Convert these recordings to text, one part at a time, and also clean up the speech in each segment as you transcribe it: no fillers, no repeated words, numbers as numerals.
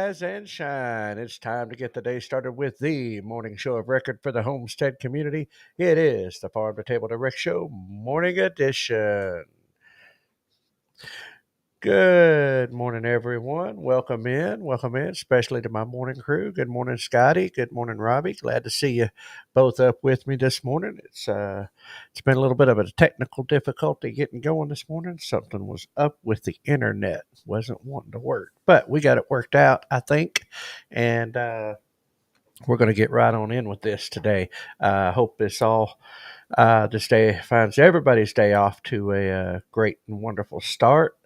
rise and shine. It's time to get the day started with the morning show of record for the Homestead community. It is the Farm2Table Direct Show Morning Edition. Good morning, everyone. Welcome in, especially to my morning crew. Good morning, Scotty. Good morning, Robbie. Glad to see you both up with me this morning. It's been a little bit of a technical difficulty getting going this morning. Something was up with the internet, wasn't wanting to work, but we got it worked out, I think, and we're going to get right on in with this today. Hope this day finds everybody's day off to a great and wonderful start.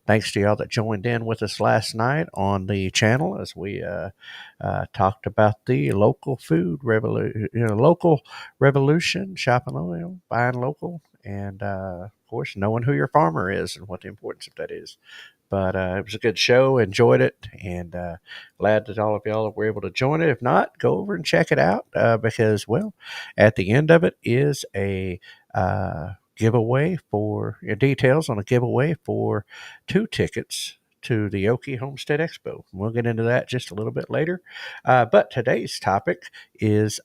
Thanks to y'all that joined in with us last night on the channel as we talked about the local food revolution, local revolution, shopping oil, buying local, and of course knowing who your farmer is and what the importance of that is. But it was a good show. Enjoyed it, and glad that all of y'all were able to join it. If not, go over and check it out because, well, at the end of it is a giveaway for details on a giveaway for 2 tickets to the Okie Homestead Expo. We'll get into that just a little bit later. But today's topic is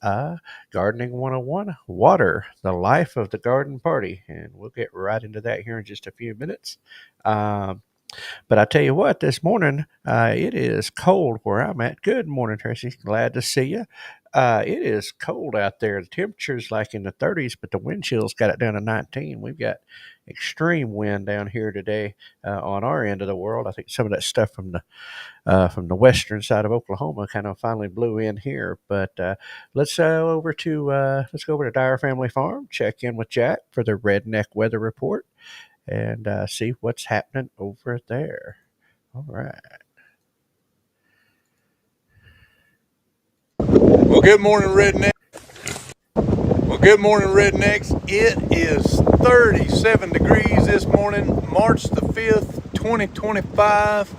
Gardening 101, Water, the Life of the Garden Party. And we'll get right into that here in just a few minutes. But I tell you what, this morning it is cold where I'm at. Good morning, Tracy. Glad to see you. It is cold out there. The temperature's like in the 30s, but the wind chill's got it down to 19. We've got extreme wind down here today on our end of the world. I think some of that stuff from the western side of Oklahoma kind of finally blew in here. But let's go over to Dyer Family Farm. Check in with Jack for the Redneck Weather Report and see what's happening over there. All right. Well, good morning, rednecks. It is 37 degrees this morning, March the 5th, 2025.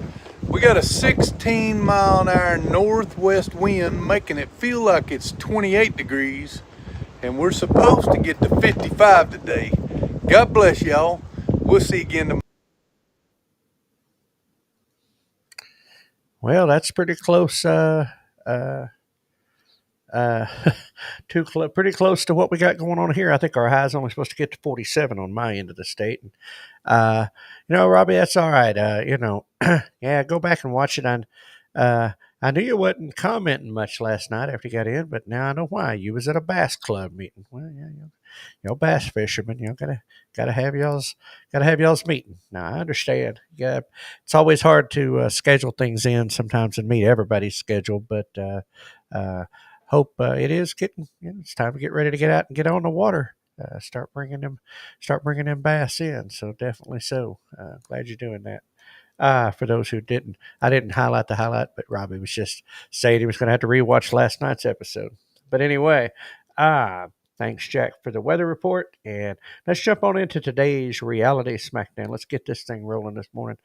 We got a 16 mile an hour northwest wind making it feel like it's 28 degrees, and we're supposed to get to 55 today. God bless y'all. We'll see you again tomorrow. Well, that's pretty close. Pretty close to what we got going on here. I think our high is only supposed to get to 47 on my end of the state. And, Robbie, that's all right. Yeah, go back and watch it on. I knew you wasn't commenting much last night after you got in, but now I know why. You was at a bass club meeting. Well, yeah, you're bass fishermen. Gotta have y'all's meeting. Now I understand. Yeah, it's always hard to schedule things in sometimes and meet everybody's schedule, but hope it is getting. It's time to get ready to get out and get on the water. Start bringing them bass in. So definitely so. Glad you're doing that. For those who didn't, I didn't highlight the highlight, but Robbie was just saying he was going to have to rewatch last night's episode. But anyway, thanks, Jack, for the weather report. And let's jump on into today's reality smackdown. Let's get this thing rolling this morning.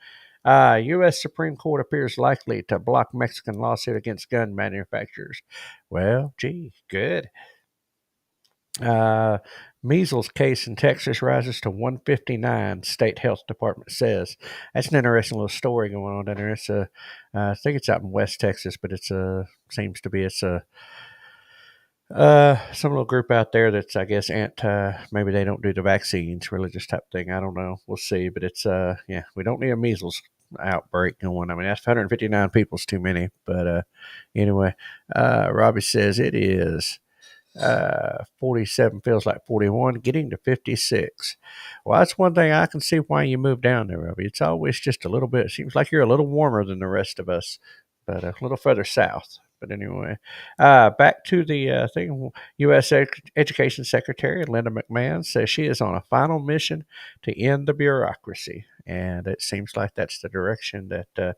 U.S. Supreme Court appears likely to block Mexican lawsuit against gun manufacturers. Well, gee, good. Measles case in Texas rises to 159, state health department says. That's an interesting little story going on down there. I think it's out in West Texas, but seems to be some little group out there that's, I guess, maybe they don't do the vaccines, religious type thing. I don't know. We'll see. But we don't need a measles outbreak going. I mean, that's 159 people's too many. But anyway, Robbie says it is 47 feels like 41, getting to 56. Well, that's one thing I can see why you moved down there, Robbie. It's always just a little bit, it seems like you're a little warmer than the rest of us, but a little further south. But anyway, back to the thing. U.S. Education Secretary Linda McMahon says she is on a final mission to end the bureaucracy. And it seems like that's the direction that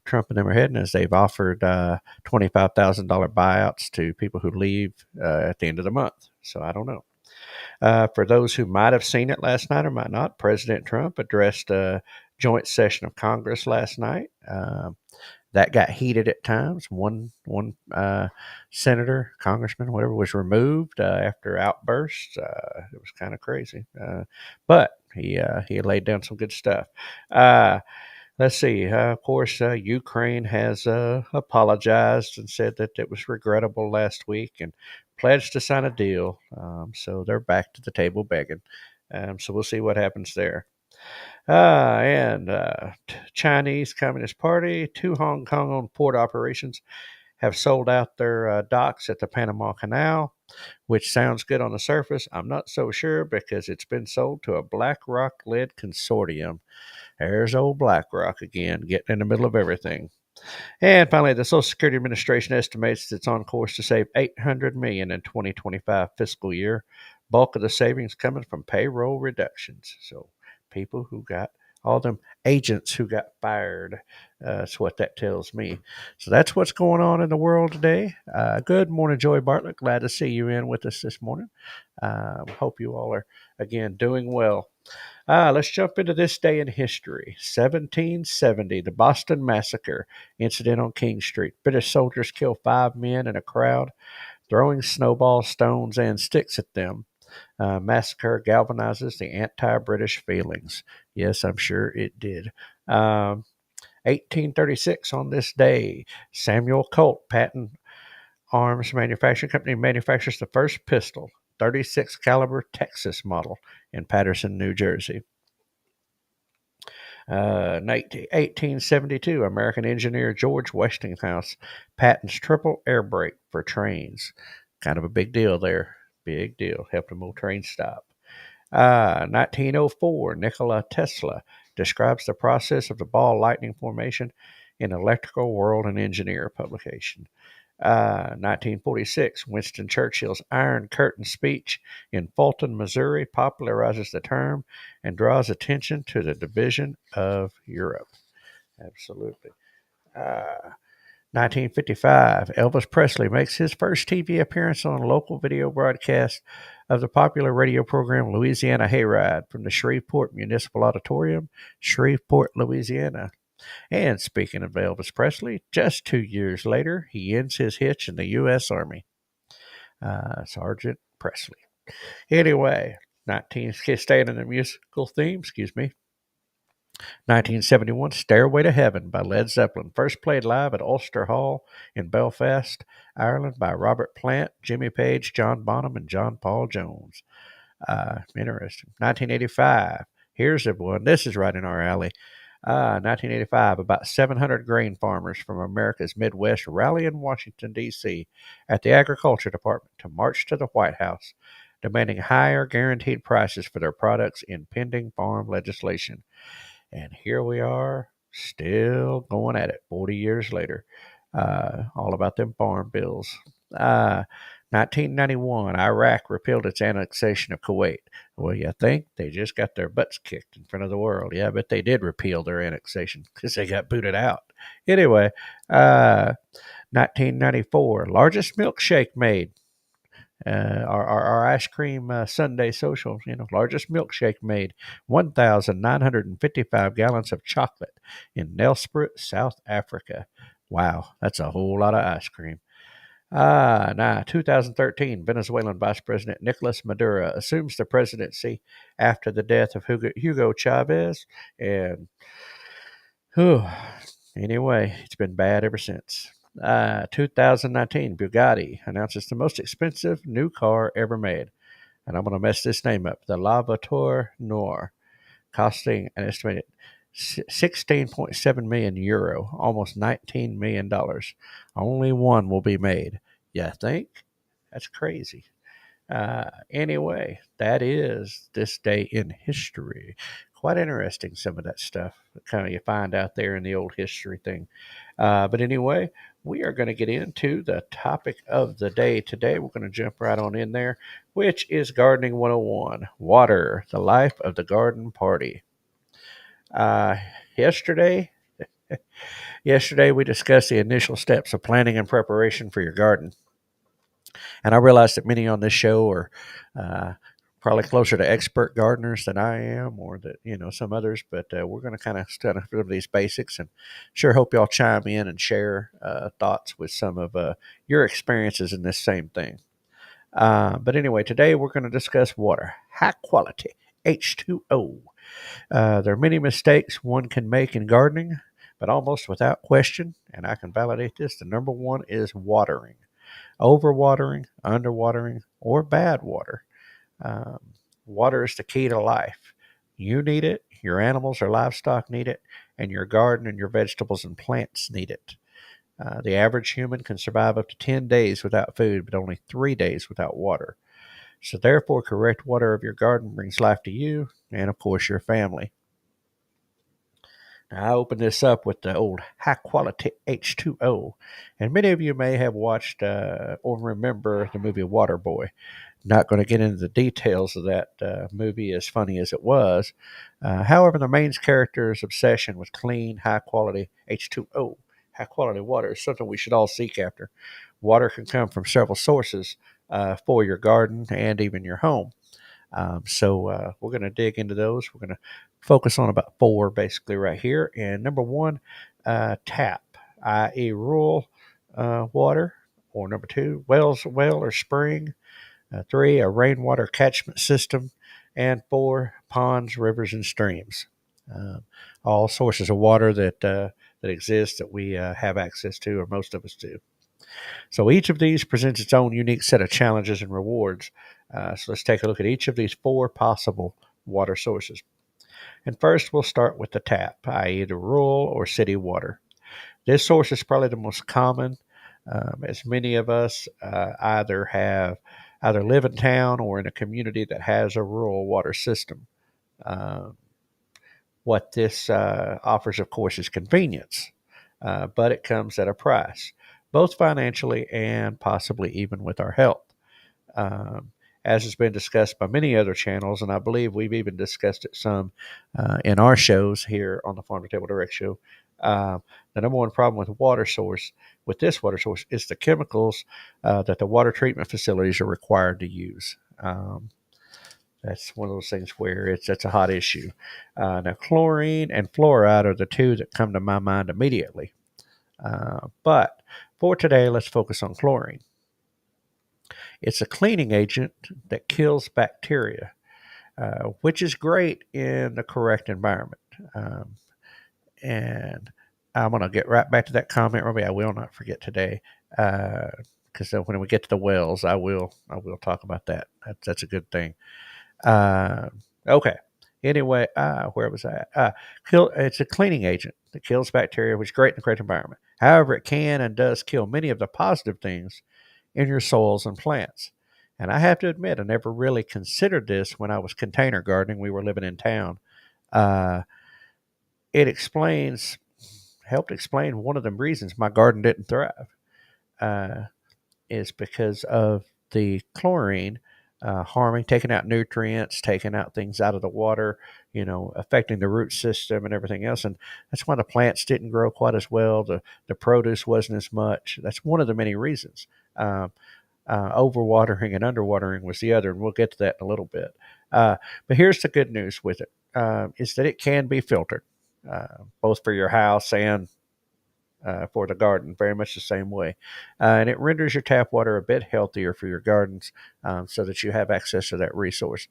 Trump and them are heading, as they've offered $25,000 buyouts to people who leave at the end of the month. So I don't know. For those who might have seen it last night or might not, President Trump addressed a joint session of Congress last night. That got heated at times. One senator, congressman, whatever, was removed after outbursts. It was kind of crazy, but he laid down some good stuff. Let's see. Of course, Ukraine has apologized and said that it was regrettable last week and pledged to sign a deal. So they're back to the table begging. So we'll see what happens there. And Chinese Communist Party, two Hong Kong-owned port operations have sold out their docks at the Panama Canal, which sounds good on the surface. I'm not so sure because it's been sold to a BlackRock-led consortium. There's old BlackRock again, getting in the middle of everything. And finally, the Social Security Administration estimates it's on course to save $800 million in 2025 fiscal year. Bulk of the savings coming from payroll reductions. So people who got all them agents who got fired. That's what that tells me. So that's what's going on in the world today. Good morning, Joy Bartlett. Glad to see you in with us this morning. Hope you all are again doing well. Let's jump into this day in history. 1770, the Boston Massacre incident on King Street. British soldiers kill 5 men in a crowd, throwing snowballs, stones, and sticks at them. Massacre galvanizes the anti-British feelings. Yes, I'm sure it did. 1836, on this day, Samuel Colt Patent Arms Manufacturing Company manufactures the first pistol, 36 caliber Texas model in Patterson, New Jersey. 1872, American engineer George Westinghouse patents triple air brake for trains. Kind of a big deal there. Big deal. Helped a more train stop. 1904, Nikola Tesla describes the process of the ball lightning formation in Electrical World and Engineer publication. 1946, Winston Churchill's Iron Curtain speech in Fulton, Missouri, popularizes the term and draws attention to the division of Europe. Absolutely. 1955, Elvis Presley makes his first TV appearance on a local video broadcast of the popular radio program Louisiana Hayride from the Shreveport Municipal Auditorium, Shreveport, Louisiana. And speaking of Elvis Presley, just 2 years later, he ends his hitch in the U.S. Army. Sergeant Presley. Anyway, staying in the musical theme, 1971, Stairway to Heaven by Led Zeppelin, first played live at Ulster Hall in Belfast, Ireland by Robert Plant, Jimmy Page, John Bonham, and John Paul Jones. Interesting. 1985, here's the one. This is right in our alley. 1985, about 700 grain farmers from America's Midwest rally in Washington, D.C. at the Agriculture Department to march to the White House, demanding higher guaranteed prices for their products in pending farm legislation. And here we are, still going at it 40 years later. All about them farm bills. 1991, Iraq repealed its annexation of Kuwait. Well, you think they just got their butts kicked in front of the world. Yeah, but they did repeal their annexation because they got booted out. Anyway, 1994, largest milkshake made. Our ice cream Sunday social, largest milkshake made, 1,955 gallons of chocolate in Nelspruit, South Africa. Wow, that's a whole lot of ice cream. 2013, Venezuelan Vice President Nicolas Maduro assumes the presidency after the death of Hugo Chavez. And anyway, it's been bad ever since. 2019, Bugatti announces the most expensive new car ever made. And I'm going to mess this name up. The Lavator Noir, costing an estimated 16.7 million euro, almost $19 million. Only one will be made. You think? That's crazy. Anyway, that is this day in history. Quite interesting, some of that stuff. Kind of you find out there in the old history thing. But anyway, we are going to get into the topic of the day today. We're going to jump right on in there, which is Gardening 101, Water, the Life of the Garden Party. Uh, yesterday, yesterday we discussed the initial steps of planning and preparation for your garden. And I realize that many on this show are probably closer to expert gardeners than I am, or that some others. But we're going to kind of study some of these basics, and sure hope y'all chime in and share thoughts with some of your experiences in this same thing. But anyway, today we're going to discuss water, high quality H2O There are many mistakes one can make in gardening, but almost without question, and I can validate this, the number one is watering. Overwatering, underwatering, or bad water. Um, Water is the key to life. You need it, your animals or livestock need it, and your garden and your vegetables and plants need it. The average human can survive up to 10 days without food, but only 3 days without water. So, therefore, correct water of your garden brings life to you and, of course, your family. Now, I open this up with the old high quality H2O, and many of you may have watched or remember the movie Waterboy. Not going to get into the details of that movie, as funny as it was. However, the main character's obsession with clean, high quality H2O, high quality water, is something we should all seek after. Water can come from several sources for your garden and even your home. So we're going to dig into those. We're going to focus on about four basically right here. And number one, tap, i.e., rural water. Or number two, well or spring. Three, a rainwater catchment system. And four, ponds, rivers, and streams. All sources of water that exist that we have access to, or most of us do. So each of these presents its own unique set of challenges and rewards. So let's take a look at each of these four possible water sources. And first, we'll start with the tap, i.e., the rural or city water. This source is probably the most common, as many of us either live in town or in a community that has a rural water system. Uh, what this offers, of course, is convenience, but it comes at a price, both financially and possibly even with our health. Um, as has been discussed by many other channels, and I believe we've even discussed it some in our shows here on the Farm2Table Direct Show. The number one problem with this water source, is the chemicals that the water treatment facilities are required to use. That's one of those things where that's a hot issue. Now, chlorine and fluoride are the two that come to my mind immediately. But for today, let's focus on chlorine. It's a cleaning agent that kills bacteria, which is great in the correct environment. And I'm going to get right back to that comment, Robbie. I will not forget today, because when we get to the wells, I will talk about that. That's a good thing. Okay. Anyway, where was I? It's a cleaning agent that kills bacteria, which is great in the correct environment. However, it can and does kill many of the positive things in your soils and plants. And I have to admit, I never really considered this when I was container gardening. We were living in town. Uh, it helped explain one of the reasons my garden didn't thrive, uh, is because of the chlorine harming, taking out nutrients, taking out things out of the water, affecting the root system and everything else. And that's why the plants didn't grow quite as well. The produce wasn't as much. That's one of the many reasons. Overwatering and underwatering was the other, and we'll get to that in a little bit. But here's the good news with it, is that it can be filtered, both for your house and for the garden, very much the same way. And it renders your tap water a bit healthier for your gardens, so that you have access to that resource.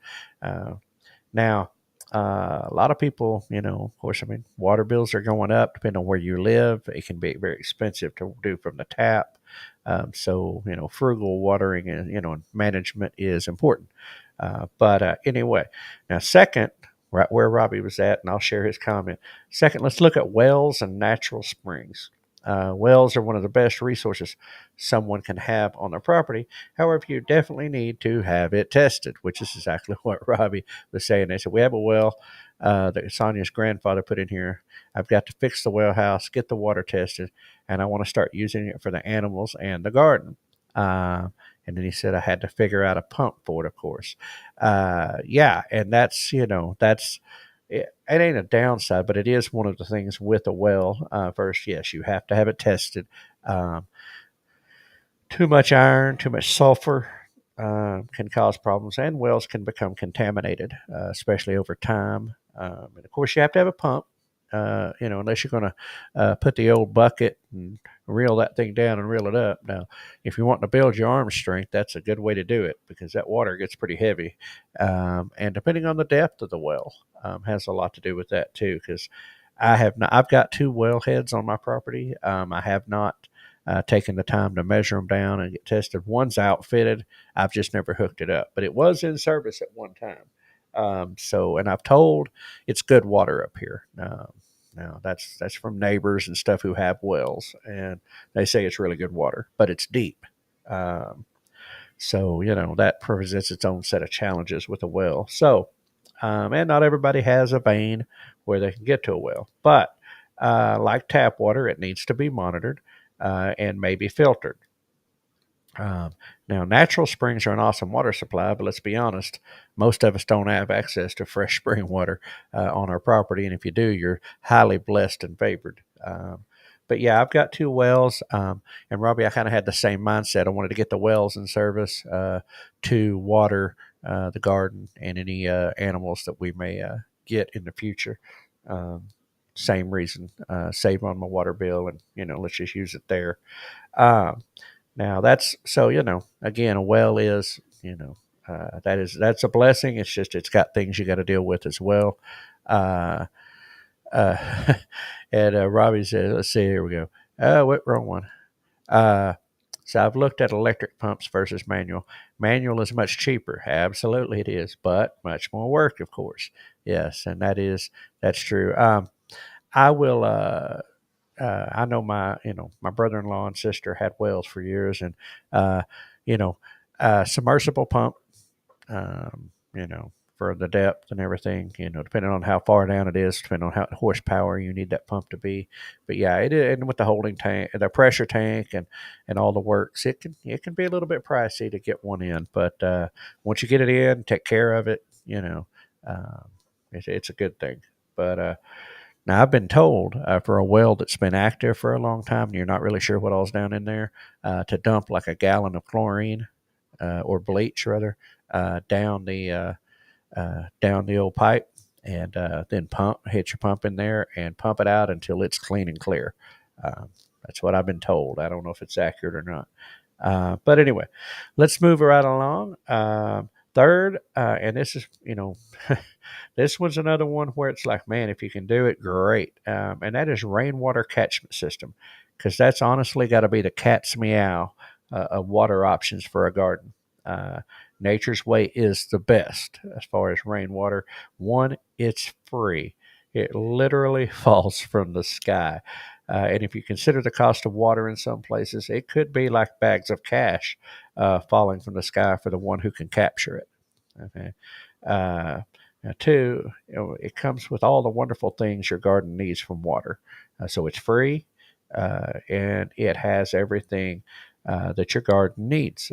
Now, a lot of people, of course, water bills are going up depending on where you live. It can be very expensive to do from the tap. So, frugal watering and, management is important. But anyway, now, second, right where Robbie was at, and I'll share his comment. Second, let's look at wells and natural springs. Wells are one of the best resources someone can have on their property. However, you definitely need to have it tested, which is exactly what Robbie was saying. They said, we have a well that Sonia's grandfather put in here. I've got to fix the well house, get the water tested, and I want to start using it for the animals and the garden. And then he said I had to figure out a pump for it, of course. Yeah, and that's it ain't a downside, but it is one of the things with a well. First, yes, you have to have it tested. Too much iron, too much sulfur can cause problems, and wells can become contaminated, especially over time. And of course, you have to have a pump. unless you're going to put the old bucket and reel that thing down and reel it up. Now, if you want to build your arm strength, that's a good way to do it because that water gets pretty heavy. And depending on the depth of the well, has a lot to do with that too. Because I've got two well heads on my property. I have not taken the time to measure them down and get tested. One's outfitted. I've just never hooked it up, but it was in service at one time. And I've told it's good water up here. Now that's from neighbors and stuff who have wells, and they say it's really good water, but it's deep. Um, that presents its own set of challenges with a well. And not everybody has a vein where they can get to a well, but like tap water, it needs to be monitored and maybe filtered. Um, Now, natural springs are an awesome water supply, but let's be honest, most of us don't have access to fresh spring water on our property. And if you do, you're highly blessed and favored. But yeah, I've got two wells. And Robbie, I kind of had the same mindset. I wanted to get the wells in service to water the garden and any animals that we may get in the future. Um, Same reason, save on my water bill and, let's just use it there. Um, Now that's so again, a well is that's a blessing. It's just it's got things you got to deal with as well. Uh, uh, and Robbie says, "Let's see, here we go. Oh, what wrong one? Uh, so I've looked at electric pumps versus manual. Manual is much cheaper. Absolutely, it is, but much more work, of course. Yes, and that's true. I will. I know my brother-in-law and sister had wells for years, and uh, you know, submersible pump, um, you know, for the depth and everything, depending on how far down it is, depending on how horsepower you need that pump to be. But yeah, it is, and with the holding tank, the pressure tank, and all the works, it can be a little bit pricey to get one in. But once you get it in, take care of it, um, it's a good thing. But now, I've been told for a well that's been active for a long time and you're not really sure what all's down in there, to dump like a gallon of chlorine or bleach, rather, down the old pipe and then hit your pump in there and pump it out until it's clean and clear. Um, that's what I've been told. I don't know if it's accurate or not. But anyway, let's move right along. Third, and this is, this one's another one where it's like, man, if you can do it, great. And that is rainwater catchment system, because that's honestly got to be the cat's meow of water options for a garden. Uh, Nature's Way is the best as far as rainwater. One, it's free. It literally falls from the sky. And if you consider the cost of water in some places, it could be like bags of cash falling from the sky for the one who can capture it. Okay. Uh, Now, two, it comes with all the wonderful things your garden needs from water. So it's free, and it has everything that your garden needs.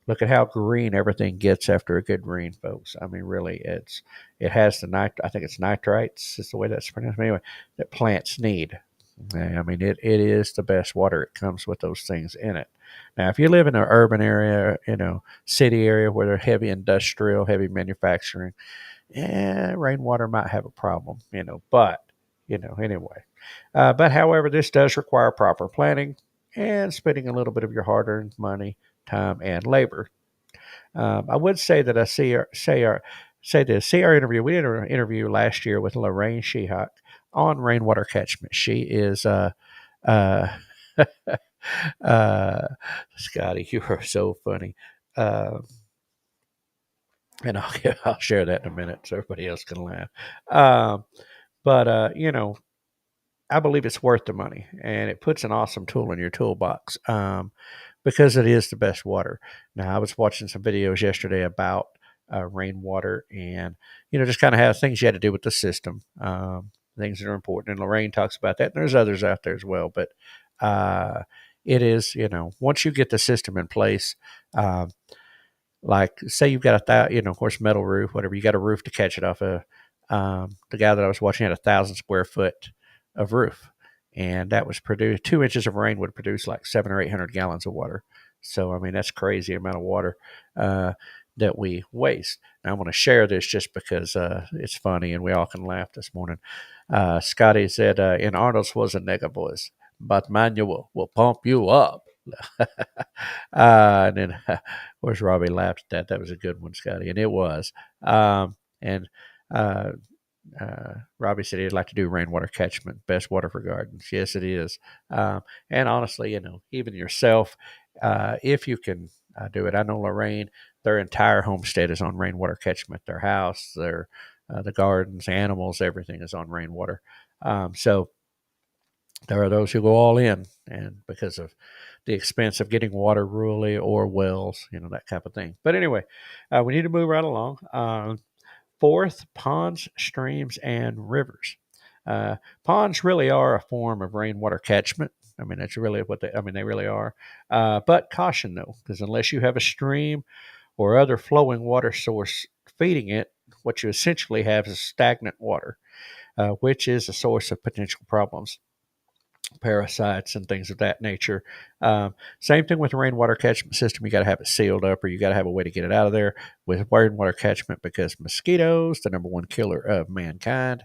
Look at how green everything gets after a good rain, folks. I mean, really, it has I think it's nitrites is the way that's pronounced. Anyway, that plants need. I mean, it is the best water. It comes with those things in it. Now, if you live in an urban area, city area where they're heavy industrial, heavy manufacturing, rainwater might have a problem, but, anyway. But however, this does require proper planning and spending a little bit of your hard earned money, time, and labor. I would say that see our interview. We did an interview last year with Lorraine Shehawk on rainwater catchment. She is uh, uh, Scotty, you are so funny. Uh, and I'll share that in a minute so everybody else can laugh. Um, but I believe it's worth the money, and it puts an awesome tool in your toolbox because it is the best water. Now, I was watching some videos yesterday about rainwater, and just kind of how things you had to do with the system, things that are important. And Lorraine talks about that, and there's others out there as well. But uh, it is, once you get the system in place. Like say you've got of course, metal roof, whatever, you got a roof to catch it off of. The guy that I was watching had 1,000 square foot of roof, and that was produced 2 inches of rain would produce like 700 or 800 gallons of water. So I mean that's crazy amount of water. Uh, that we waste. Now, I'm going to share this just because it's funny and we all can laugh this morning. Scotty said, in Arnold Schwarzenegger voice, but manual will pump you up. And then, of course, Robbie laughed at that. That was a good one, Scotty, and it was. And uh, Robbie said he'd like to do rainwater catchment, best water for gardens. Yes, it is. And honestly, even yourself, if you can do it. I know Lorraine, their entire homestead is on rainwater catchment. Their house, the gardens, animals, everything is on rainwater. So there are those who go all in, and because of the expense of getting water rurally or wells, that type of thing. But anyway, we need to move right along. Fourth, ponds, streams, and rivers. Ponds really are a form of rainwater catchment. I mean, that's really what they really are. But caution though, because unless you have a stream or other flowing water source feeding it, what you essentially have is stagnant water, which is a source of potential problems, parasites and things of that nature. Same thing with the rainwater catchment system. You got to have it sealed up, or you got to have a way to get it out of there with rainwater catchment, because mosquitoes, the number one killer of mankind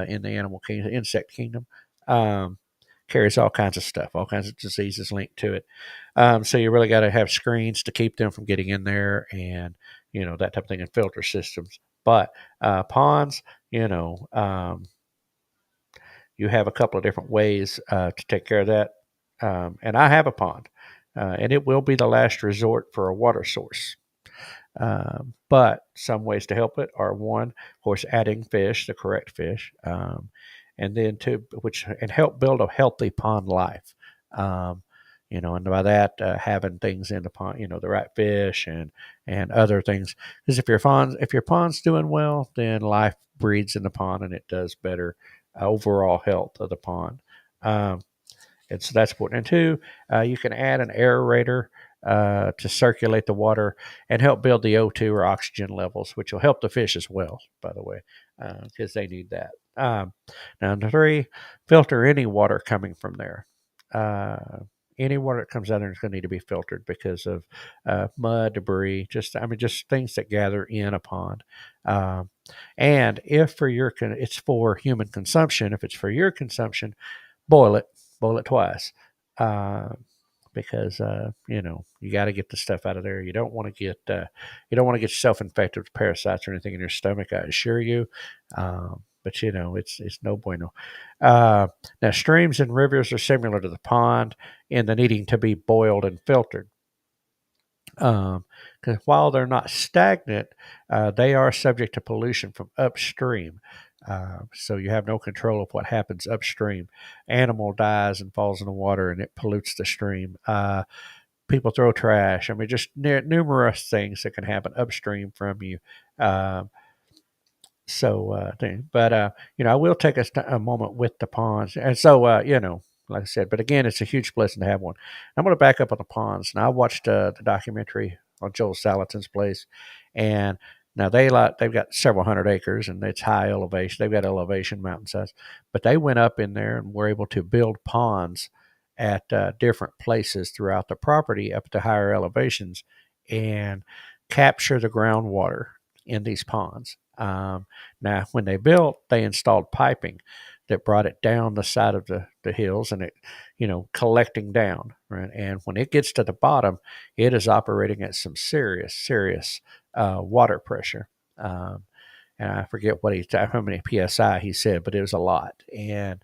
in the animal kingdom, insect kingdom, um, carries all kinds of stuff, all kinds of diseases linked to it. So you really got to have screens to keep them from getting in there, and that type of thing, and filter systems. But ponds, you have a couple of different ways to take care of that. And I have a pond, and it will be the last resort for a water source. But some ways to help it are, one, of course, adding fish, the correct fish, and then two, and help build a healthy pond life. Um, and by that, having things in the pond, the right fish and other things. Because if your pond's doing well, then life breeds in the pond, and it does better overall health of the pond. Um, and so that's important. And two, you can add an aerator to circulate the water and help build the O2 or oxygen levels, which will help the fish as well, by the way, because they need that. Now, number three, filter any water coming from there. Uh, any water that comes out of there is going to need to be filtered because of mud, debris, just things that gather in a pond. Um, and if it's for human consumption, if it's for your consumption, boil it, boil it twice, uh, because you got to get the stuff out of there. You don't want to get yourself infected with parasites or anything in your stomach, I assure you. But it's no bueno. Now, streams and rivers are similar to the pond in the needing to be boiled and filtered. Because while they're not stagnant, they are subject to pollution from upstream. So you have no control of what happens upstream. Animal dies and falls in the water, and it pollutes the stream. People throw trash. I mean, just numerous things that can happen upstream from you. Uh, I will take a moment with the ponds, and so like I said. But again, it's a huge blessing to have one. I'm going to back up on the ponds. And I watched the documentary on Joel Salatin's place, and now they've got several hundred acres, and it's high elevation. They've got elevation mountainsides, but they went up in there and were able to build ponds at different places throughout the property up to higher elevations, and capture the groundwater in these ponds. Now, when they built, they installed piping that brought it down the side of the hills, and it, collecting down, right? And when it gets to the bottom, it is operating at some serious, serious water pressure. And I forget how many psi he said, but it was a lot, and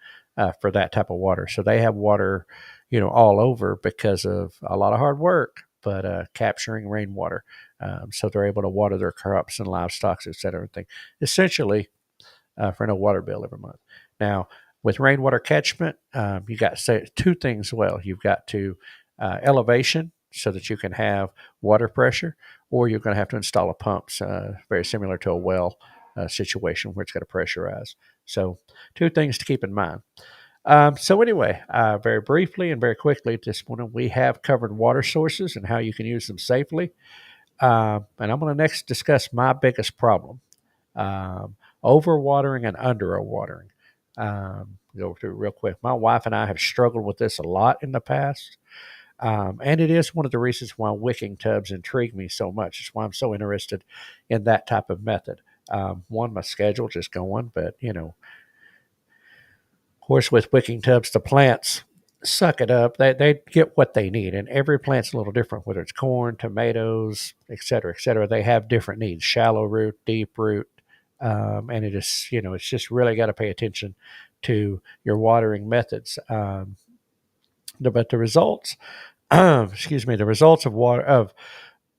for that type of water. So they have water, all over because of a lot of hard work, but capturing rainwater. So they're able to water their crops and livestock, et cetera, everything, essentially for no water bill every month. Now, with rainwater catchment, you got to say two things. Well, you've got to elevation so that you can have water pressure, or you're going to have to install a pump, very similar to a well situation where it's got to pressurize. So, two things to keep in mind. So anyway, very briefly and very quickly this morning, we have covered water sources and how you can use them safely. And I'm going to next discuss my biggest problem, overwatering and underwatering. Go through it real quick. My wife and I have struggled with this a lot in the past. And it is one of the reasons why wicking tubs intrigue me so much. It's why I'm so interested in that type of method. One, my schedule just going, but of course, with wicking tubs, the plants suck it up. They get what they need, and every plant's a little different. Whether it's corn, tomatoes, et cetera, et cetera, they have different needs: shallow root, deep root, and it's just really got to pay attention to your watering methods. But the results, excuse me, the results of water of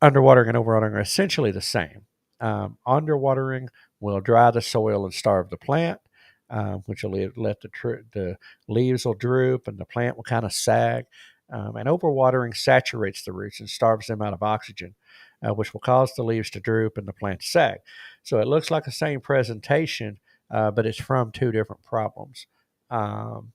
underwatering and overwatering are essentially the same. Underwatering will dry the soil and starve the plant, which will let the leaves will droop and the plant will kind of sag. And overwatering saturates the roots and starves them out of oxygen, which will cause the leaves to droop and the plant to sag. So it looks like the same presentation, but it's from two different problems. Um,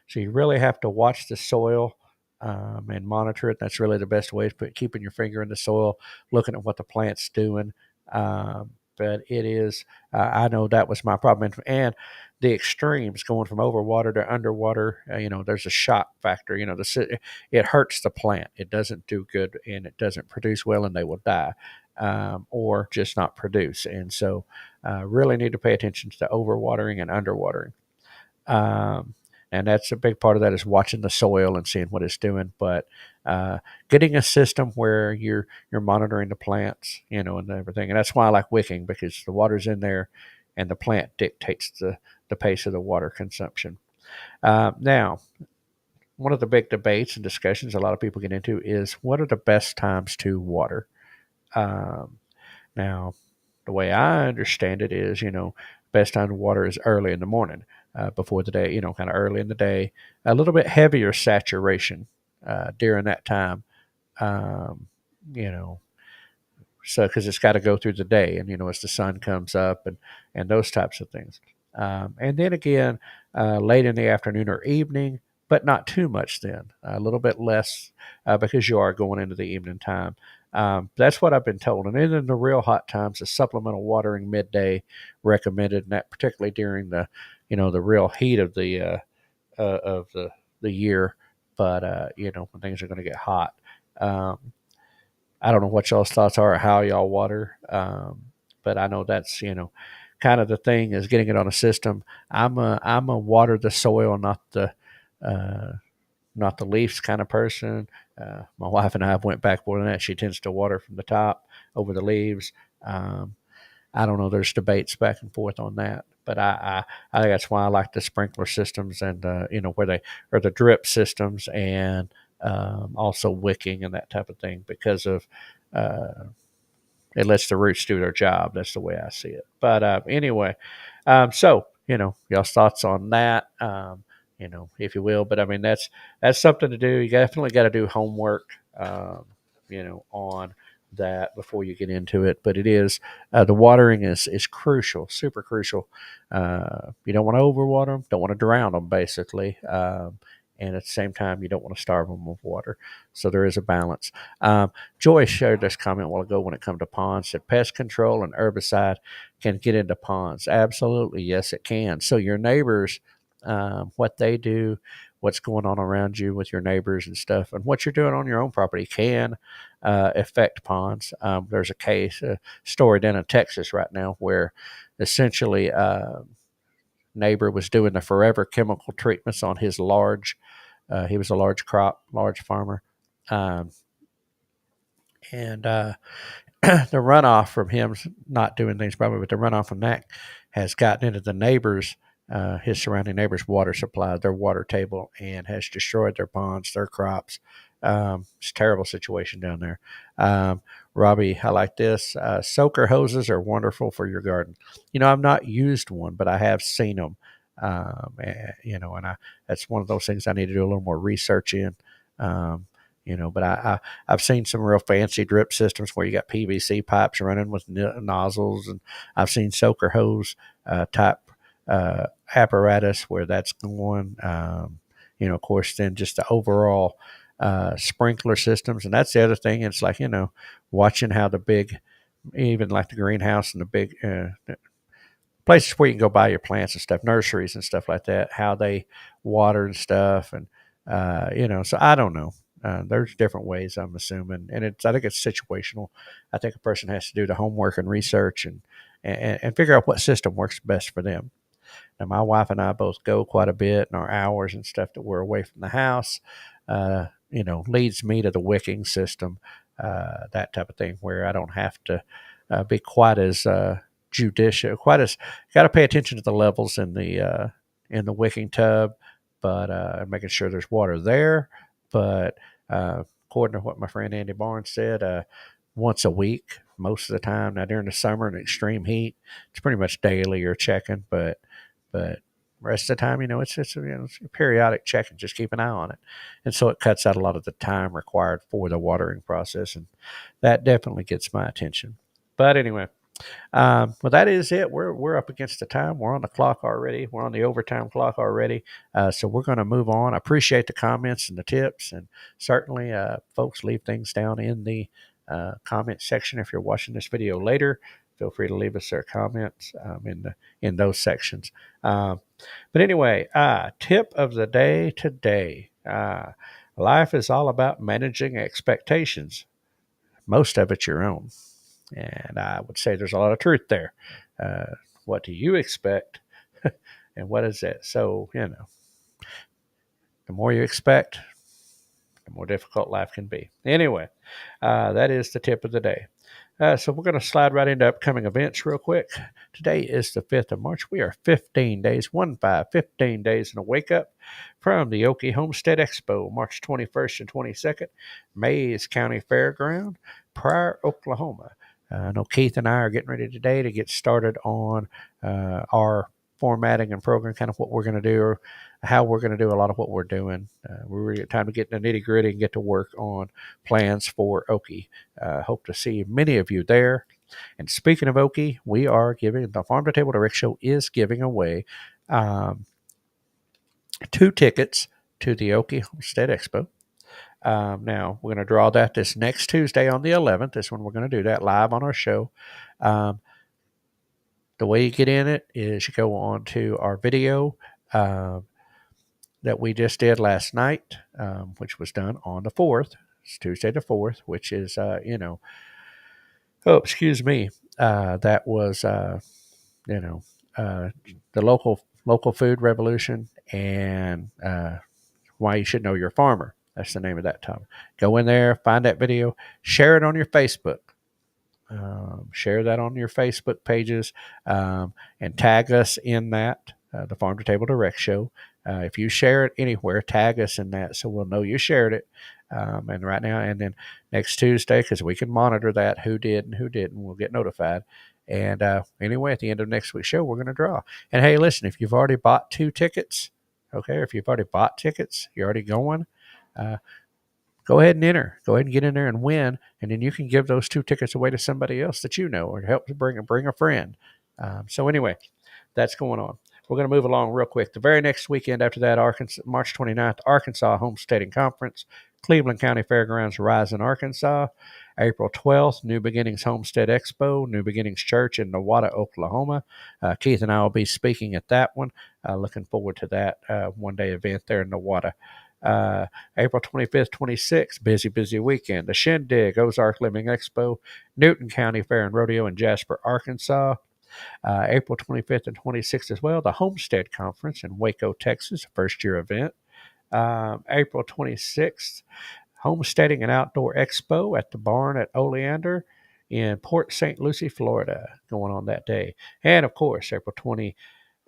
so you really have to watch the soil and monitor it. That's really the best way is keeping your finger in the soil, looking at what the plant's doing. But it is, I know that was my problem. And the extremes going from overwater to underwater, there's a shock factor. It hurts the plant. It doesn't do good and it doesn't produce well and they will die. Or just not produce. And so, really need to pay attention to the overwatering and underwatering. Um, and that's a big part of that is watching the soil and seeing what it's doing. But getting a system where you're monitoring the plants, and everything. And that's why I like wicking because the water's in there, and the plant dictates the pace of the water consumption. Now, one of the big debates and discussions a lot of people get into is what are the best times to water. Um, Now, the way I understand it is, best time to water is early in the morning, before the day, kind of early in the day, a little bit heavier saturation during that time, um, you know, so because it's got to go through the day and, as the sun comes up and those types of things. And then again, late in the afternoon or evening, but not too much then, a little bit less because you are going into the evening time. That's what I've been told. And then in the real hot times, the supplemental watering midday recommended, and that particularly during the real heat of the year. But when things are going to get hot, um, I don't know what y'all's thoughts are or how y'all water, but I know that's kind of the thing is getting it on a system. I'm a water the soil, uh, not the leaves kind of person. My wife and I have went back more than that. She tends to water from the top over the leaves. Um, I don't know. There's debates back and forth on that, but I think that's why I like the sprinkler systems and where they or the drip systems and also wicking and that type of thing because of uh, it lets the roots do their job. That's the way I see it. But anyway, so y'all's thoughts on that, if you will. But I mean, that's something to do. You definitely got to do homework, on that before you get into it. But it is the watering is crucial, super crucial. You don't want to overwater them, don't want to drown them, basically. And at the same time, you don't want to starve them with water. So there is a balance. Joy shared this comment a while ago when it comes to ponds that pest control and herbicide can get into ponds. Absolutely, yes, it can. So your neighbors, what they do, what's going on around you with your neighbors and stuff, and what you're doing on your own property can affect ponds. There's a story down in Texas right now where essentially neighbor was doing the forever chemical treatments on his large. He was a large farmer, um, and the runoff from him not doing things probably, but the runoff from that has gotten into the neighbors, his surrounding neighbors' water supply, their water table, and has destroyed their ponds, their crops. It's a terrible situation down there. Robbie, I like this. Soaker hoses are wonderful for your garden. I've not used one, but I have seen them. And that's one of those things I need to do a little more research in. But I've seen some real fancy drip systems where you got PVC pipes running with nozzles, and I've seen soaker hose type apparatus where that's going. Of course, then just the overall sprinkler systems, and that's the other thing. It's like watching how the big, even like the greenhouse and the big places where you can go buy your plants and stuff, nurseries and stuff like that, how they water and stuff, and so I don't know. There's different ways, I'm assuming, and I think it's situational. I think a person has to do the homework and research and figure out what system works best for them. Now, my wife and I both go quite a bit, and our hours and stuff that we're away from the house, leads me to the wicking system, that type of thing, where I don't have to be quite as judicious, quite as got to pay attention to the levels in the wicking tub, but making sure there's water there. But according to what my friend Andy Barnes said, once a week, most of the time. Now during the summer and extreme heat, it's pretty much daily you're checking, but rest of the time, it's a periodic check and just keep an eye on it. And so it cuts out a lot of the time required for the watering process. And that definitely gets my attention. But anyway, well, that is it. We're up against the time. We're on the clock already. We're on the overtime clock already. So we're going to move on. I appreciate the comments and the tips, and certainly, folks, leave things down in the comment section if you're watching this video later. Feel free to leave us their comments in those sections. But anyway, tip of the day today. Life is all about managing expectations. Most of it's your own. And I would say there's a lot of truth there. What do you expect? And what is it? So, the more you expect, the more difficult life can be. Anyway, that is the tip of the day. So we're going to slide right into upcoming events real quick. Today is the 5th of March. We are 15 days, 15 days in a wake up from the Okie Homestead Expo, March 21st and 22nd, Mays County Fairground, Pryor, Oklahoma. I know Keith and I are getting ready today to get started on our formatting and program, kind of what we're going to do, or how we're going to do a lot of what we're doing. We're really time to get in the nitty gritty and get to work on plans for Okie. Hope to see many of you there. And speaking of Okie, we are giving, the Farm2Table Direct Show is giving away 2 tickets to the Okie Homestead Expo. Now, we're going to draw that this next Tuesday on the 11th. This one, we're going to do that live on our show. The way you get in it is you go on to our video that we just did last night, which was done on the 4th. It's Tuesday the 4th, which is, that was, the local food revolution and why you should know your farmer. That's the name of that topic. Go in there, find that video, share it on your Facebook. Share that on your Facebook pages and tag us in that, the Farm2Table Direct Show. If you share it anywhere, tag us in that so we'll know you shared it. And right now, and then next Tuesday, because we can monitor that, who did and who didn't, we'll get notified. And anyway, at the end of next week's show, we're going to draw. And hey, listen, if you've already bought 2 tickets, okay, if you've already bought tickets, you're already going, go ahead and enter. Go ahead and get in there and win, and then you can give those 2 tickets away to somebody else that you know, or help to bring a friend. So anyway, that's going on. We're going to move along real quick. The very next weekend after that, March 29th, Arkansas Homesteading Conference, Cleveland County Fairgrounds, Rising, Arkansas. April 12th, New Beginnings Homestead Expo, New Beginnings Church in Nowata, Oklahoma. Keith and I will be speaking at that one. Looking forward to that one-day event there in Nowata. April 25th, 26th, busy weekend. The Shindig Ozark Living Expo, Newton County Fair and Rodeo in Jasper, Arkansas. April 25th and 26th as well, the Homestead Conference in Waco, Texas, first-year event. April 26th, Homesteading and Outdoor Expo at the Barn at Oleander in Port St. Lucie, Florida, going on that day. And, of course, April 20th.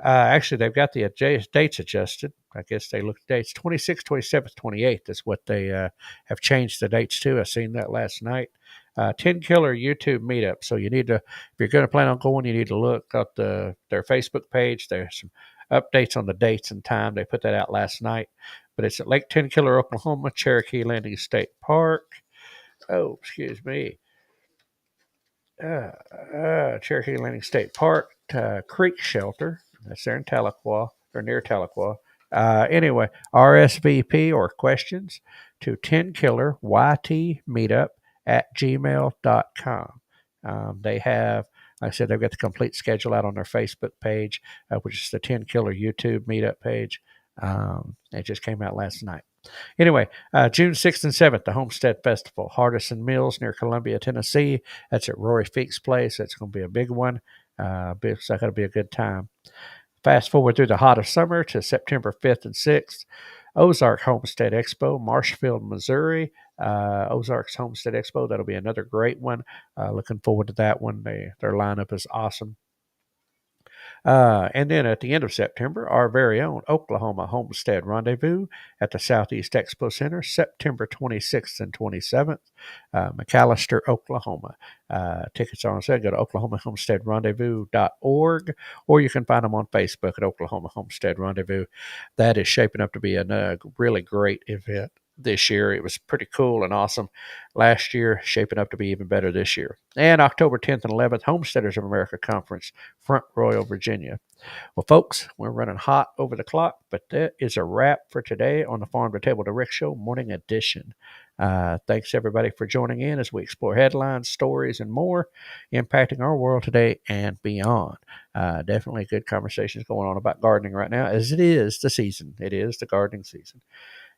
Actually, they've got the dates adjusted. I guess they looked at dates. 26th, 27th, 28th is what they have changed the dates to. I seen that last night. 10 Killer YouTube meetup. So you need to, if you're going to plan on going, you need to look at their Facebook page. There's some updates on the dates and time. They put that out last night. But it's at Lake 10 Killer, Oklahoma, Cherokee Landing State Park. Oh, excuse me. Cherokee Landing State Park, Creek Shelter. That's there in Tahlequah, or near Tahlequah. Anyway, RSVP or questions to 10killerYTmeetup@gmail.com. They have, like I said, they've got the complete schedule out on their Facebook page, which is the 10 Killer YouTube meetup page. It just came out last night. Anyway, June 6th and 7th, the Homestead Festival, Hardison Mills near Columbia, Tennessee. That's at Rory Feek's place. That's going to be a big one. It's going to be a good time. Fast forward through the hottest summer to September 5th and 6th. Ozark Homestead Expo, Marshfield, Missouri. Ozark's Homestead Expo. That'll be another great one. Looking forward to that one. Their lineup is awesome. And then at the end of September, our very own Oklahoma Homestead Rendezvous at the Southeast Expo Center, September 26th and 27th, McAllister, Oklahoma. Tickets are on sale. Go to oklahomahomesteadrendezvous.org, or you can find them on Facebook at Oklahoma Homestead Rendezvous. That is shaping up to be a really great event this year. It was pretty cool and awesome last year, shaping up to be even better this year. And October 10th and 11th, Homesteaders of America Conference, Front Royal, Virginia. Well, folks, we're running hot over the clock, but that is a wrap for today on the Farm2Table Direct Show Morning Edition. Thanks, everybody, for joining in as we explore headlines, stories, and more impacting our world today and beyond. Definitely good conversations going on about gardening right now, as it is the season. It is the gardening season.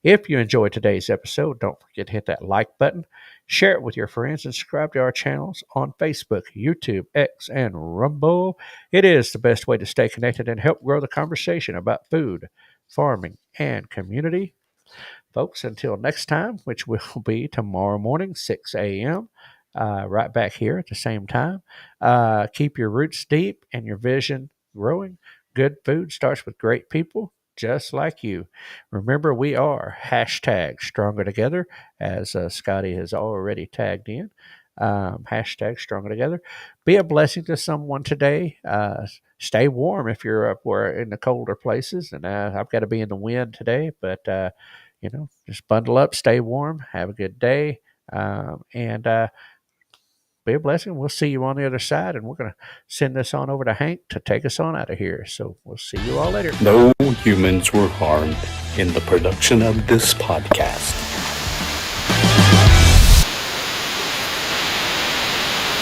If you enjoyed today's episode, don't forget to hit that like button, share it with your friends, and subscribe to our channels on Facebook, YouTube, X, and Rumble. It is the best way to stay connected and help grow the conversation about food, farming, and community. Folks, until next time, which will be tomorrow morning, 6 a.m., right back here at the same time. Keep your roots deep and your vision growing. Good food starts with great people just like you. Remember, we are hashtag stronger together, as Scotty has already tagged in. Hashtag stronger together. Be a blessing to someone today. Stay warm if you're up where in the colder places. And I've got to be in the wind today, but just bundle up, stay warm, have a good day, and be a blessing. We'll see you on the other side, and we're going to send this on over to Hank to take us on out of here. So we'll see you all later. No humans were harmed in the production of this podcast.